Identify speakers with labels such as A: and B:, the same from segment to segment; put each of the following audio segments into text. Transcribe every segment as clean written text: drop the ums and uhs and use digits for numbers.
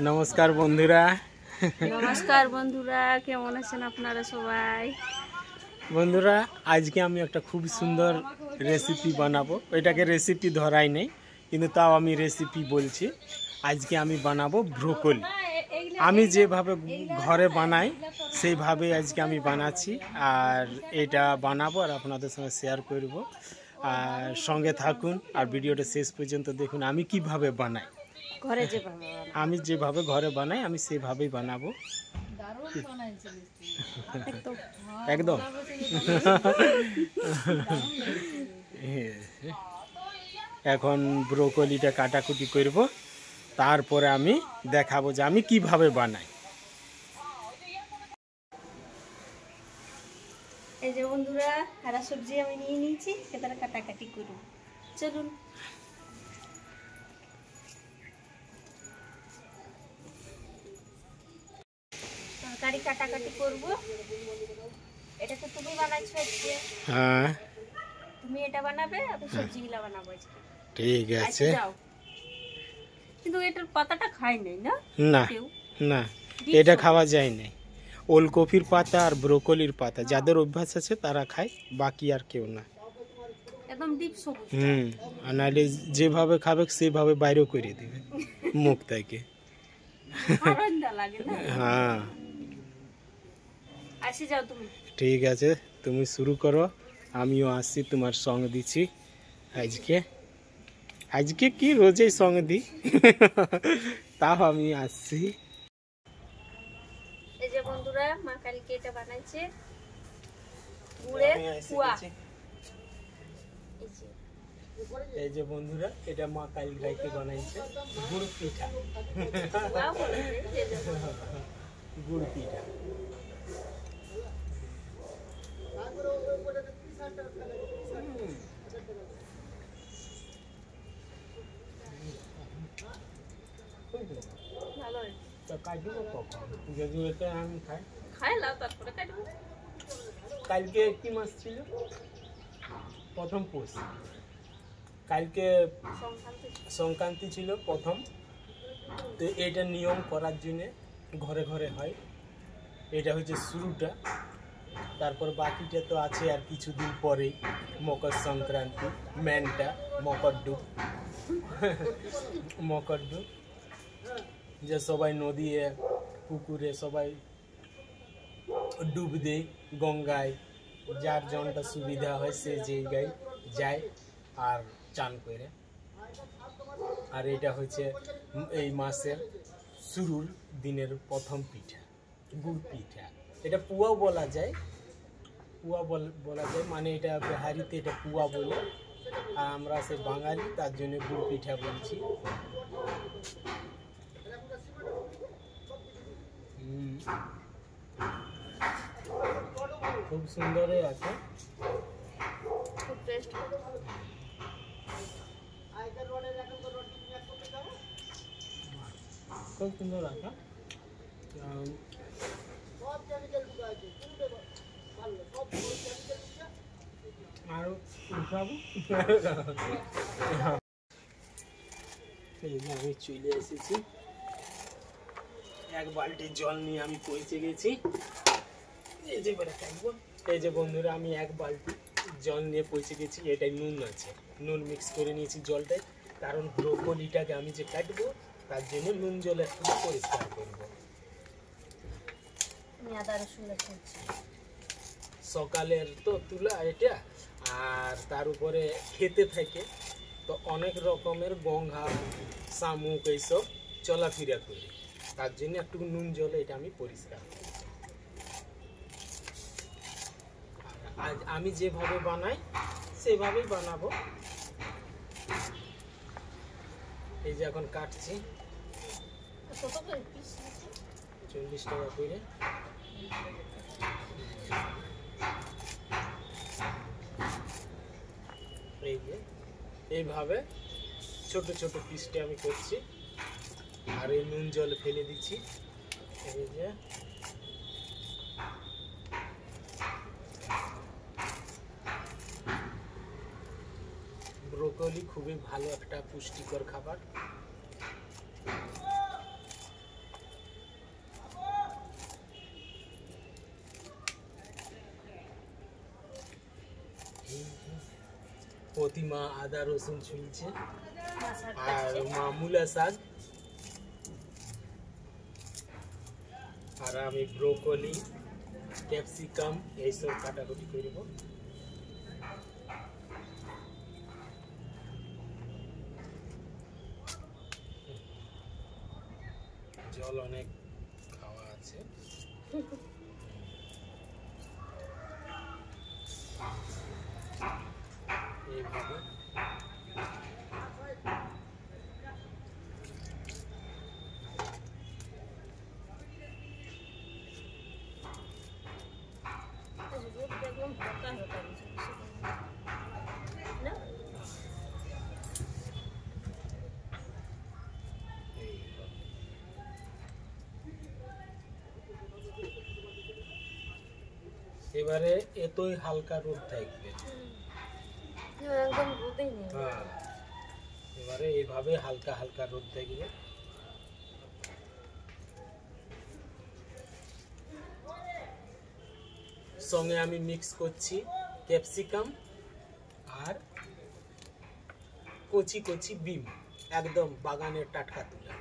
A: নমস্কার বন্ধুরা।
B: নমস্কার বন্ধুরা, কেমন আছেন আপনারা সবাই?
A: বন্ধুরা, আজকে আমি একটা খুব সুন্দর রেসিপি বানাবো। এটাকে রেসিপি ধরাই নেই, কিন্তু তাও আমি রেসিপি বলছি। আজকে আমি বানাবো ব্রোকলি। আমি যেভাবে ঘরে বানাই সেইভাবে আজকে আমি বানাচ্ছি, আর এটা বানাবো আর আপনাদের সঙ্গে শেয়ার করব। আর সঙ্গে থাকুন আর ভিডিওটা শেষ পর্যন্ত দেখুন আমি কিভাবে বানাই।
B: ঘরে যেভাবে
A: আমি যেভাবে ঘরে বানাই আমি সেভাবেই বানাবো। একদম এখন ব্রোকলিটা কাটাকুটি করব, তারপরে আমি দেখাবো যে আমি কিভাবে বানাই।
B: এই যে বন্ধুরা, হারা সবজি আমি নিয়ে নিয়েছি, এটার কাটাকাটি করব। চলুন। তরকারি কাটাকাটি করব। এটা তো তুমি বানাইছো আজকে।
A: হ্যাঁ,
B: তুমি এটা বানাবে, আমি সবজিগুলো বানাবো আজকে।
A: ঠিক আছে।
B: যাও। কিন্তু এটার পাতাটা খাই নাই না?
A: না না, এটা খাওয়া যায় না। ওলকপির পাতা আর ব্রোকলির পাতা যাদের অভ্যাস আছে তারা খায়, বাকি আর কেউ না।
B: একদম ডিপ সবুজ।
A: আর নাহলে যেভাবে খাবে সেভাবে বাইরেও করে দিবে মুখ থেকে।
B: ঠান্ডা লাগে না?
A: হ্যাঁ,
B: আসি যাও তুমি।
A: ঠিক আছে, তুমি শুরু করো, আমিও আসছি তোমার সঙ্গ দিচ্ছি। আজকে আজকে কি রোজই সঙ্গ দিই, তাও আমি আসছি।
B: এই যে বন্ধুরা, মা কালকে এটা বানাইছে গুড়ের কুয়া।
A: এই যে বন্ধুরা, এটা মা কালী রাইতে বানাইছে গুড় পিঠা। গুড় পিঠা কালকে কি মাস ছিল? প্রথম পৌষ। কালকে সংক্রান্তি ছিল প্রথম। তো এটা নিয়ম করার জন্য ঘরে ঘরে হয়। এটা হচ্ছে শুরুটা, তারপর বাকিটা তো আছে আর কিছুদিন পরেই মকর সংক্রান্তি, মেনটা মকরডুব। মকরডুব যে সবাই নদী পুকুরে সবাই ডুব দেয়, গঙ্গায় যার জনটা সুবিধা হয় সে জায়গায় যায় আর চান করে। আর এটা হচ্ছে এই মাসের শুরুর দিনের প্রথম পিঠা, গুড় পিঠা। এটা পুয়াও বলা যায়, পুয়া বলা যায়, মানে এটা বিহারিতে এটা পুয়া বলে, আর আমরা সে বাঙালি তার জন্য গুড় পিঠা বলছি। খুব সুন্দরই আছে,
B: খুব টেস্ট।
A: খুব সুন্দর আছে। আরো উঠাবো। আমি চলে এসেছি, এক বালতি জল নিয়ে আমি পৌঁছে গেছি। এই যে বন্ধুরা, আমি এক বালতি জল নিয়ে পৌঁছে গেছি। এটাই নুন আছে, নুন মিক্স করে নিয়েছি জলটায়, কারণ ব্রোকলিটাকে আমি যে কাটবো তার জন্য নুন জলে একটু পরিষ্কার করবো। সকালের তো তুলা এটা, আর তার উপরে খেতে থাকে তো অনেক রকমের গঙ্গা শামুক এইসব চলাফেরা করি, তার জন্য একটু নুন জলে এটা আমি পরিষ্কার করি। আজ আমি যেভাবে বানাই সেভাবেই বানাবো। এই যে এখন কাটছি 40 টাকা করে। এই যে এইভাবে ছোট ছোট পিসটা আমি করছি, আর এই নুন জল ফেলে দিচ্ছি। এই যে ব্রোকলি খুবই ভালো একটা পুষ্টিকর খাবার। প্রতিমা আদা রসুন ছুলছে,
B: শাক
A: আর
B: কাটছে।
A: মা মূলা শাক, আর আমি ব্রোকলি ক্যাপসিকাম এইসব কাটাকুটি করব। জল অনেক খাওয়া আছে। এইভাবে
B: একদম হালকা হালকা দিয়েছে, না?
A: এবারে এতই হালকা রোদ থাকবে।
B: একদম রোদেই নেই।
A: হ্যাঁ, এবারে এইভাবে হালকা হালকা রোদ থাকবে। সঙ্গে আমি মিক্স করছি ক্যাপসিকাম আর কচি কচি বিম, একদম বাগানের টাটকা তুলা।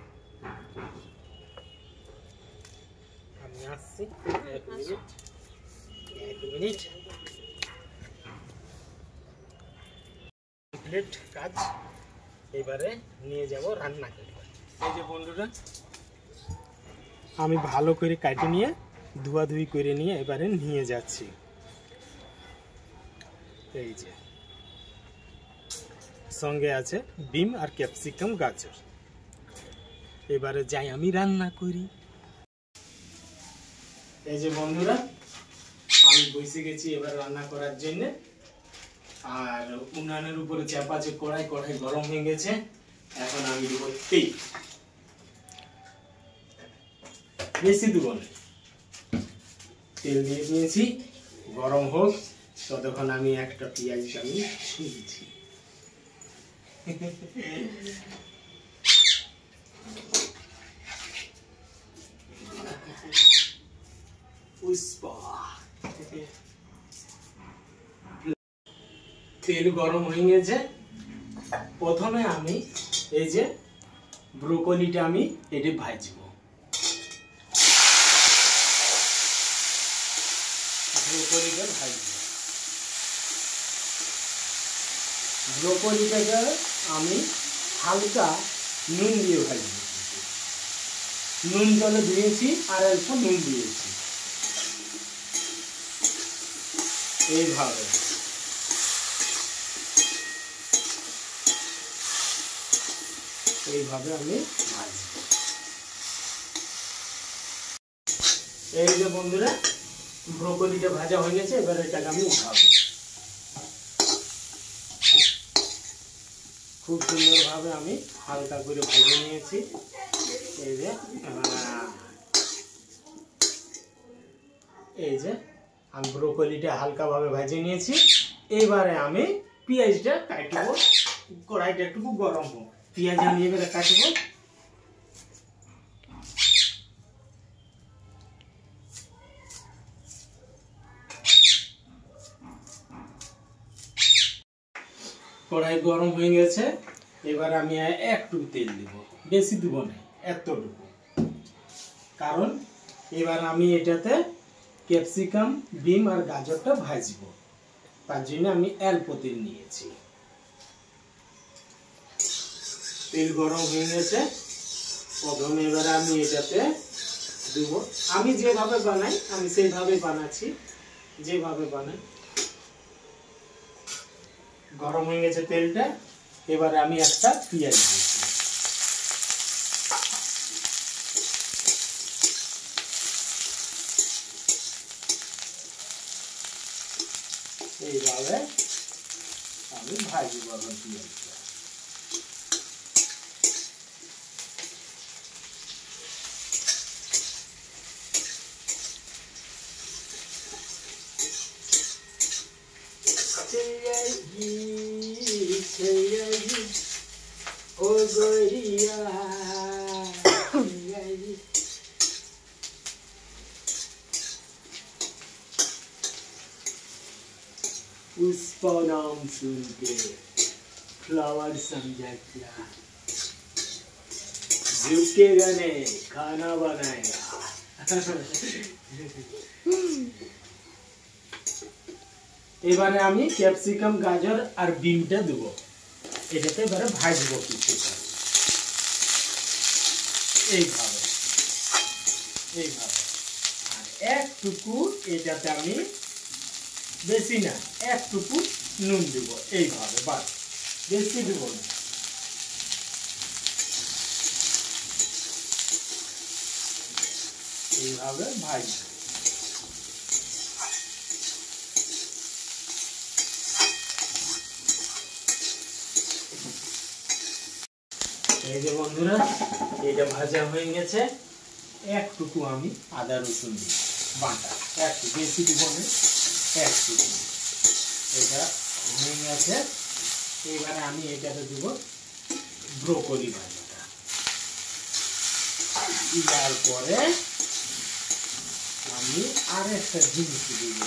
A: আমি আসছি, এক মিনিট। কমপ্লিট কাজ, এবারে নিয়ে যাব রান্না করতে। এই যে বন্ধুরা, আমি ভালো করে কাটে নিয়ে ধুয়াধুয়ি করে নিয়ে এবারে নিয়ে যাচ্ছি। এই যে সঙ্গে আছে বিম আর ক্যাপসিকাম গাজর। এবারে যাই আমি রান্না করি। এই যে বন্ধুরা, আমি বসে গেছি এবার রান্না করার জন্য। আর উনানের উপরে চাপা আছে কড়াই, কড়াই গরম হয়ে গেছে। এখন আমি দেবো তেল, বেশি দেবো না, তেল দিয়ে দিয়েছি, গরম হোক ততক্ষণ আমি একটা পেঁয়াজ আমি ছুঁয়েছি। তেল গরম হয়ে গেছে। প্রথমে আমি এই যে ব্রোকলিটা আমি এটি ভাজবো। ব্রোকলিটা ভাজবো, ব্রোকলিটাকে আমি হালকা নুন দিয়ে ভাজবো। নুন জলে দিয়েছি আর অল্প নুন দিয়েছি। এইভাবে এইভাবে আমি ভাজবো। এই যে বন্ধুরা, ব্রোকলিটা ভাজা হয়ে গেছে, এবার এটাকে আমি উঠাবো। খুব সুন্দরভাবে আমি হালকা করে ভেজে নিয়েছি। এই যে আমি ব্রোকলিটা হালকাভাবে ভেজে নিয়েছি। এবারে আমি পেঁয়াজটা কাটবো। কড়াইটা একটু গরম হোক, পেঁয়াজ আমি এবারে কাটবো। কড়াই গরম হয়ে গেছে, এবার আমি একটু তেল দিব, বেশি দিব না, এতটুকু। কারণ এবার আমি এটাতে ক্যাপসিকাম, বিম আর গাজরটা ভাজবো, তার জন্য আমি অল্প তেল নিয়েছি। তেল গরম হয়ে গেছে, প্রথমে এবার আমি এটাতে দেব। আমি যেভাবে বানাই আমি সেইভাবে বানাচ্ছি, যেভাবে বানাই। গরম হয়ে গেছে তেলটা, এবারে আমি একটা পেঁয়াজ দিচ্ছি। এইভাবে আমি ভাজবো এখন পেঁয়াজটা। ও গরিয়া पुष्पा नाम सुन के फ्लावर समझा क्या, झुकेगा नहीं खाना बनाएगा। এবারে আমি ক্যাপসিকাম গাজর আর বিনটা দেব, এটাতে এবারে ভাজবো কিছুটা এইভাবে এইভাবে। আর একটুকু এটাতে আমি বেশি না একটুকু নুন দেব এইভাবে, বাস বেশি দেব না। এইভাবে ভাজবো। এই যে বন্ধুরা এটা ভাজা হয়ে গেছে, একটুকু আমি আদা রসুন দিই বাটা, একটু বেশি দিব না, একটুকু। এটা হয়ে গেছে, এবারে আমি এটাতে দেব ব্রোকলি ভাজাটা, দেওয়ার পরে আমি আর একটা জিনিস দিব,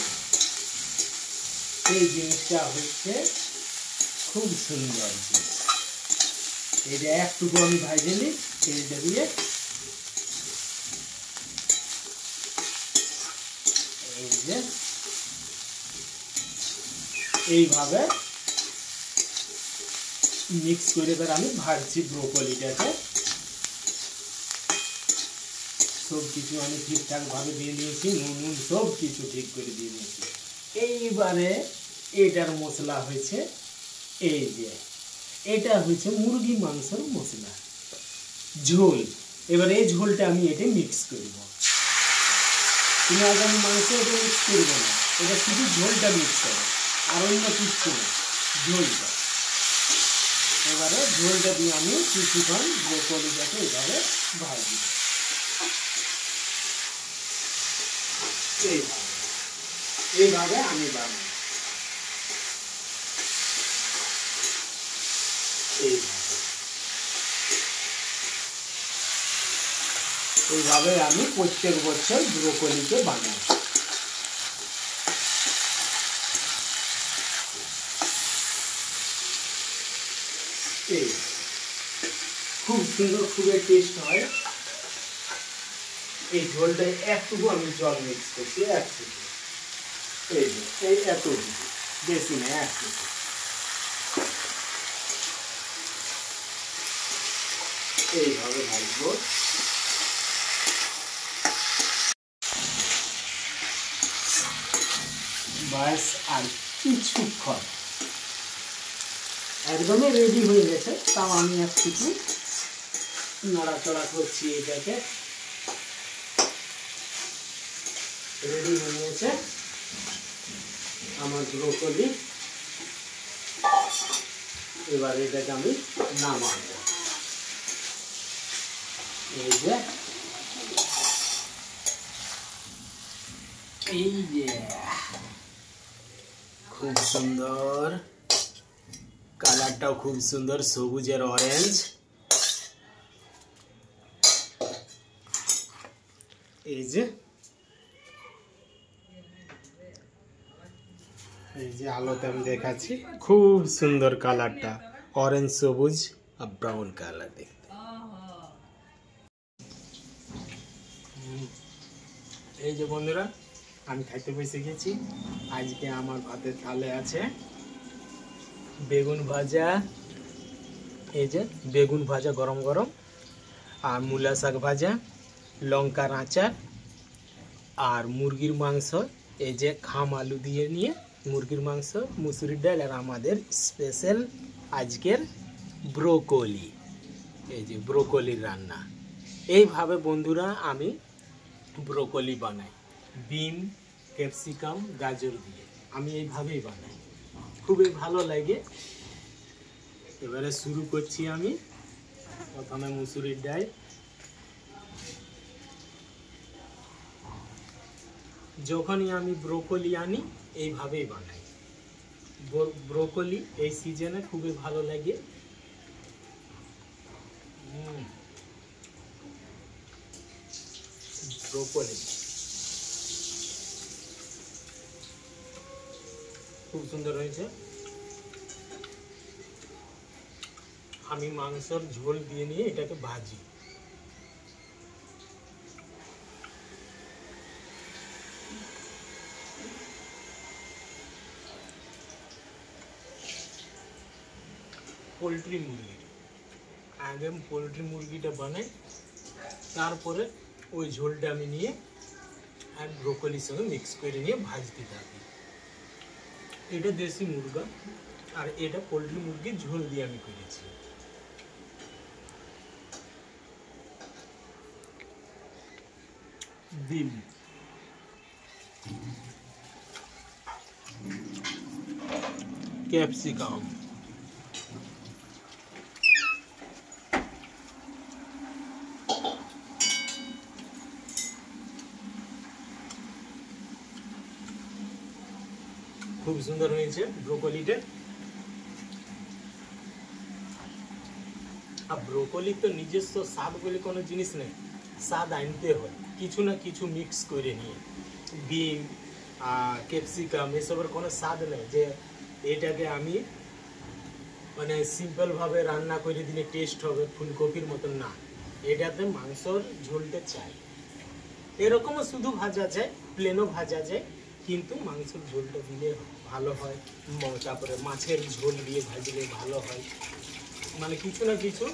A: সেই জিনিসটা হচ্ছে খুব সুন্দর জিনিস। এটা একটুকু আমি ভাজে নিই তেলটা দিয়ে, এই যে এইভাবে মিক্স করে এবার আমি ভাজছি ব্রোকলিটাকে। সব কিছু আমি ঠিকঠাক ভাবে দিয়ে দিয়েছি, নুন সব কিছু ঠিক করে দিয়ে দিয়েছি। এইবারে এটার মশলা হয়েছে এই যে, এটা হচ্ছে মুরগি মাংসের মশলা ঝোল। এবার এই ঝোলটা আমি এটা মিক্স করব, কিন্তু আগে আমি মাংস এটা মিক্স করব না, এটা শুধু ঝোলটা মিক্স করবো আর অন্য কিছু না, ঝোলটা। এবারে ঝোলটা দিয়ে আমি কিছুক্ষণ ব্রোকলিটাকে এইভাবে ভাজি, এইভাবে আমি বানাই। এইভাবে আমি প্রত্যেক বছর ব্রোকলিকে বানাই। খুব সুন্দর, খুবই টেস্ট হয়। এই ঝোলটায় একটুকু আমি জল মিক্স করছি, একটুকু, এই এতটুকু, বেশি না, একটুকু। এইভাবে ভাজবো। বাস আর কিছুক্ষণ, একদমই রেডি হয়ে গেছে, তাও আমি একটু নড়াচড়া করছি। এটাকে রেডি হয়ে গেছে আমার ব্রোকলি। এবার এটাকে আমি নামাবো। এই যে খুব সুন্দর কালারটাও, খুব সুন্দর সবুজের অরেঞ্জ। এই যে আলোতে আমি দেখাচ্ছি, খুব সুন্দর কালারটা, অরেঞ্জ সবুজ আর ব্রাউন কালার দেখতে। এই যে বন্ধুরা আমি খাইতে বসে গেছি। আজকে আমার ভাতের থালে আছে বেগুন ভাজা, এই যে বেগুন ভাজা গরম গরম, আর মূলা শাক ভাজা, লঙ্কার আচার, আর মুরগির মাংস। এই যে খাম আলু দিয়ে নিয়ে মুরগির মাংস, মুসুরির ডাল, আর আমাদের স্পেশাল আজকের ব্রোকলি। এই যে ব্রোকলির রান্না। এইভাবে বন্ধুরা আমি ব্রোকলি বানাই, বিন, ক্যাপসিকাম, গাজর দিয়ে আমি এইভাবেই বানাই, খুবই ভালো লাগে। এবারে শুরু করছি আমি। প্রথমে মুসুরির ডাল, যখনই আমি ব্রোকলি আনি এইভাবেই বানাই। ব্রোকলি এই সিজনে খুবই ভালো লাগে। ব্রোকলি খুব সুন্দর হয়েছে। আমি মাংসর ঝোল দিয়ে নিয়ে এটাকে ভাজি। পোলট্রি মুরগি আগে পোলট্রি মুরগিটা বানাই, তারপরে ওই ঝোলটা আমি নিয়ে আর ব্রোকলির সঙ্গে মিক্স করে নিয়ে ভাজতে থাকি। এটা দেশি মুরগা আর এটা পোলট্রি মুরগির ঝোল দিয়ে আমি করেছি। ডিম, ক্যাপসিকাম, খুব সুন্দর হয়েছে ব্রোকলিটা। আর ব্রোকলি তো নিজস্ব স্বাদ বলে কোনো জিনিস নেই, স্বাদ আনতে হয় কিছু না কিছু মিক্স করে নিয়ে। বিন ক্যাপসিকাম এসবের কোনো স্বাদ নেই যে এটাকে আমি মানে সিম্পলভাবে রান্না করে দিলে টেস্ট হবে ফুলকপির মতন, না। এটাতে মাংসর ঝোলটা চাই। এরকমও শুধু ভাজা যায়, প্লেনও ভাজা যায়, কিন্তু মাংসের ঝোলটা দিলে ভালো হয়। তারপরে মাছের ঝোল দিয়ে ভাজলে ভালো হয়। মানে কিছু না কিছু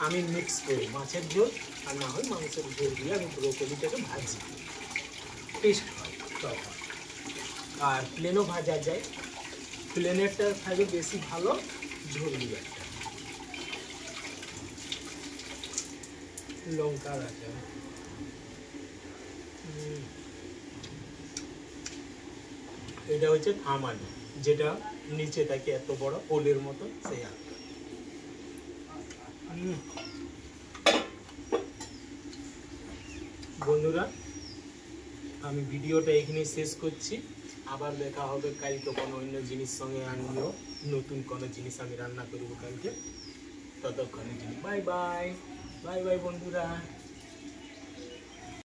A: আমি মিক্স করি, মাছের ঝোল আর না হয় মাংসের ঝোল দিয়ে আমি ব্রোকলিটাকে ভাজি, টেস্ট হয় তখন। আর প্লেনও ভাজা যায়, প্লেনেরটা থাকে বেশি ভালো ঝোল দিয়ে। একটা লঙ্কা আছে, এটা হচ্ছে থাম আলু, যেটা নিচে থাকে এত বড় ওলের মতো, সেই আলু। বন্ধুরা, আমি ভিডিওটা এখানে শেষ করছি। আবার দেখা হবে কালকে কোনো অন্য জিনিস সঙ্গে, আমিও নতুন কোনো জিনিস আমি রান্না করবো কালকে। ততক্ষণে বাই বাই, বাই বাই বন্ধুরা।